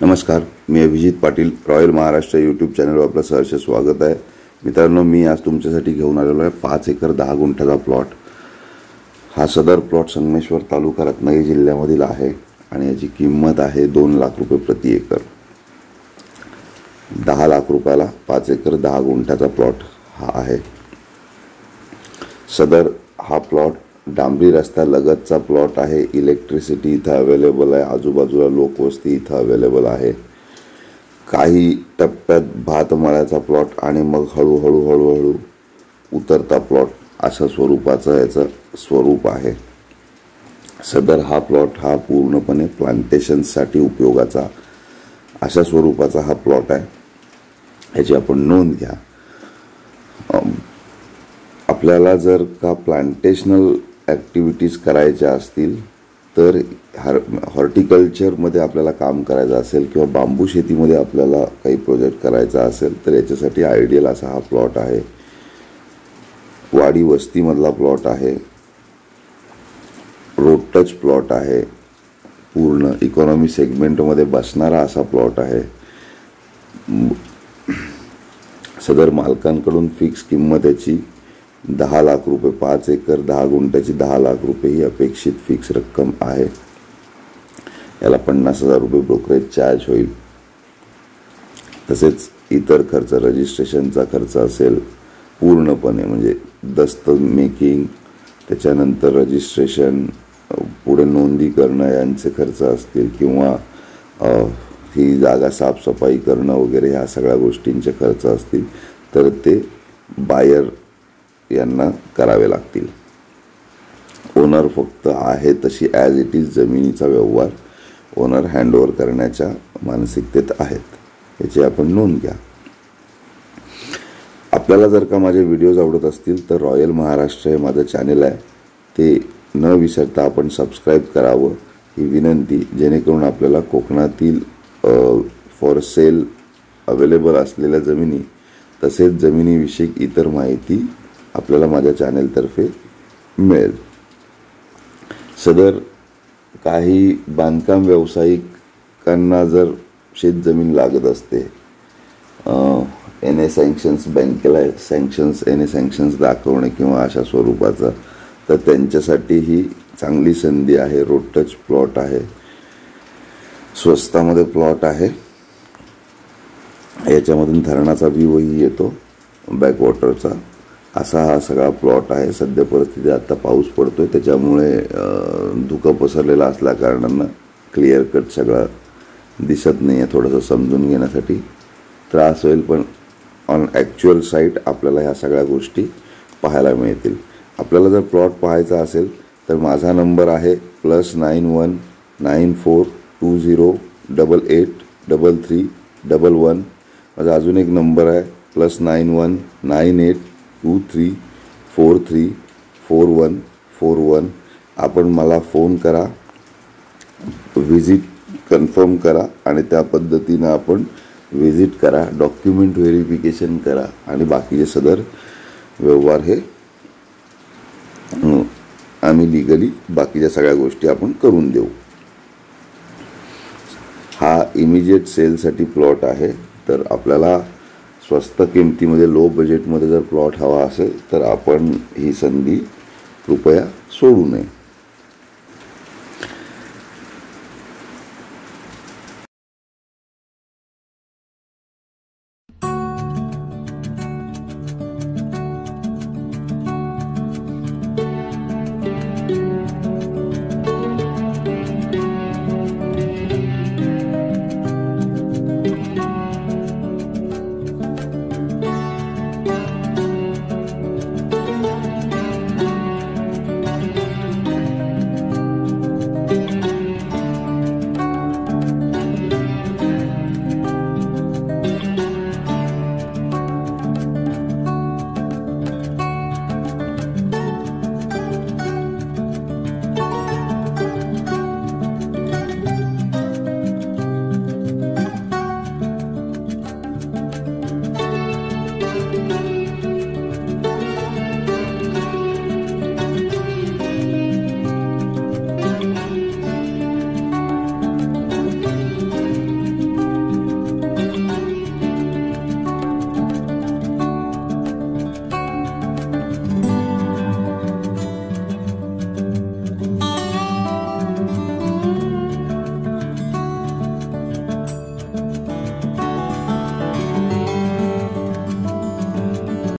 नमस्कार, मी Abhijit Patil. Royal Maharashtra YouTube चॅनलवर आपलं सहर्ष स्वागत आहे. मित्रांनो, मी आज तुमच्यासाठी घेऊन आलेलो आहे 5 एकर 10 गुंठ्याचा प्लॉट. हा सदर प्लॉट संगमेश्वर तालुका रत्नागिरी जिल्ह्यामधील आहे आणि याची किंमत आहे 2 लाख रुपये प्रति एकर. 10 लाख रुपयाला 5 एकर 10 गुंठ्याचा प्लॉट हा आहे. सदर हा प्लॉट डांबरी रस्त्या लगतचा प्लॉट आहे. इलेक्ट्रिसिटी इथं अवेलेबल आहे. आजूबाजूला लोकवस्ती इथं अवेलेबल आहे. काही टप्प्यात भातमळ्याचा प्लॉट आणि मग हळूहळू उतरता प्लॉट अशा स्वरूपाचं याचं स्वरूप आहे. सदर हा प्लॉट हा पूर्णपणे प्लांटेशनसाठी उपयोगाचा अशा स्वरूपाचा हा प्लॉट आहे. याची आपण नोंद घ्या. आपल्याला जर का प्लांटेशनल ॲक्टिव्हिटीज करायच्या असतील तर हॉर्टिकल्चरमध्ये आपल्याला काम करायचं असेल किंवा बांबू शेतीमध्ये आपल्याला काही प्रोजेक्ट करायचा असेल तर याच्यासाठी आयडियल असा हा प्लॉट आहे. वाडी वस्तीमधला प्लॉट आहे. रोड टच प्लॉट आहे. पूर्ण इकॉनॉमी सेगमेंटमध्ये बसणारा असा प्लॉट आहे. सदर मालकांकडून फिक्स किंमत याची 10 लाख रुपये. 5 एकर 10 गुंठ्याची 10 लाख रुपये ही अपेक्षित फिक्स रक्कम आहे. याला 50,000 रुपये ब्रोकरेज चार्ज होईल. तसेच इतर खर्च, रजिस्ट्रेशनचा खर्च असेल पूर्णपणे, म्हणजे दस्त मेकिंग, त्याच्यानंतर रजिस्ट्रेशन, पुढे नोंदी करणं यांचे खर्च असतील किंवा ही जागा साफसफाई करणं वगैरे ह्या सगळ्या गोष्टींचे खर्च असतील तर ते बायर यांना करावे लागतील. ओनर फक्त आहे तशी ॲज इट इज जमिनीचा व्यवहार ओनर हँडओव्हर करण्याच्या मानसिकतेत आहेत. याची आपण नोंद घ्या. आपल्याला जर का माझे व्हिडिओज आवडत असतील तर रॉयल महाराष्ट्र हे माझं चॅनल आहे, ते न विसरता आपण सबस्क्राईब करावं ही विनंती, जेणेकरून आपल्याला कोकणातील फॉर सेल अवेलेबल असलेल्या जमिनी तसेच जमिनीविषयी इतर माहिती आपल्याला माझ्या चॅनलतर्फे मिळेल. सदर काही बांधकाम व्यावसायिकांना जर शेतजमीन लागत असते, NA सँक्शन्स, बँकेला सँक्शन्स, NA सँक्शन्स दाखवणे किंवा अशा स्वरूपाचा, तर त्यांच्यासाठी ही चांगली संधी आहे. रोड टच प्लॉट आहे. स्वस्तामध्ये प्लॉट आहे. याच्यामधून धरणाचा व्ह्यूही येतो, बॅकवॉटरचा. असा हा सगळा प्लॉट आहे. सध्या परिस्थिती आता पाऊस पडतोय त्याच्यामुळे धुकं पसरलेला असल्या कारणानं क्लिअर कट सगळा दिसत नाही आहे. थोडंसं समजून घेण्यासाठी त्रास होईल, पण ऑन ॲक्च्युअल साईट आपल्याला ह्या सगळ्या गोष्टी पाहायला मिळतील. आपल्याला जर प्लॉट पाहायचा असेल तर माझा नंबर आहे +91 94 20 88 33 11. माझा अजून एक नंबर आहे +91 98 23 43 41 41. आपण मला फोन करा, व्हिजिट कन्फर्म करा आणि त्या पद्धतीनं आपण व्हिजिट करा, डॉक्युमेंट व्हेरिफिकेशन करा आणि बाकीचे सदर व्यवहार हे आम्ही लिगली बाकीच्या सगळ्या गोष्टी आपण करून देऊ. हा इमिजिएट सेलसाठी प्लॉट आहे. तर आपल्याला स्वस्त किमतीमध्ये, लो बजेटमध्ये जर प्लॉट हवा असेल तर आपण ही संधी कृपया सोडू नये.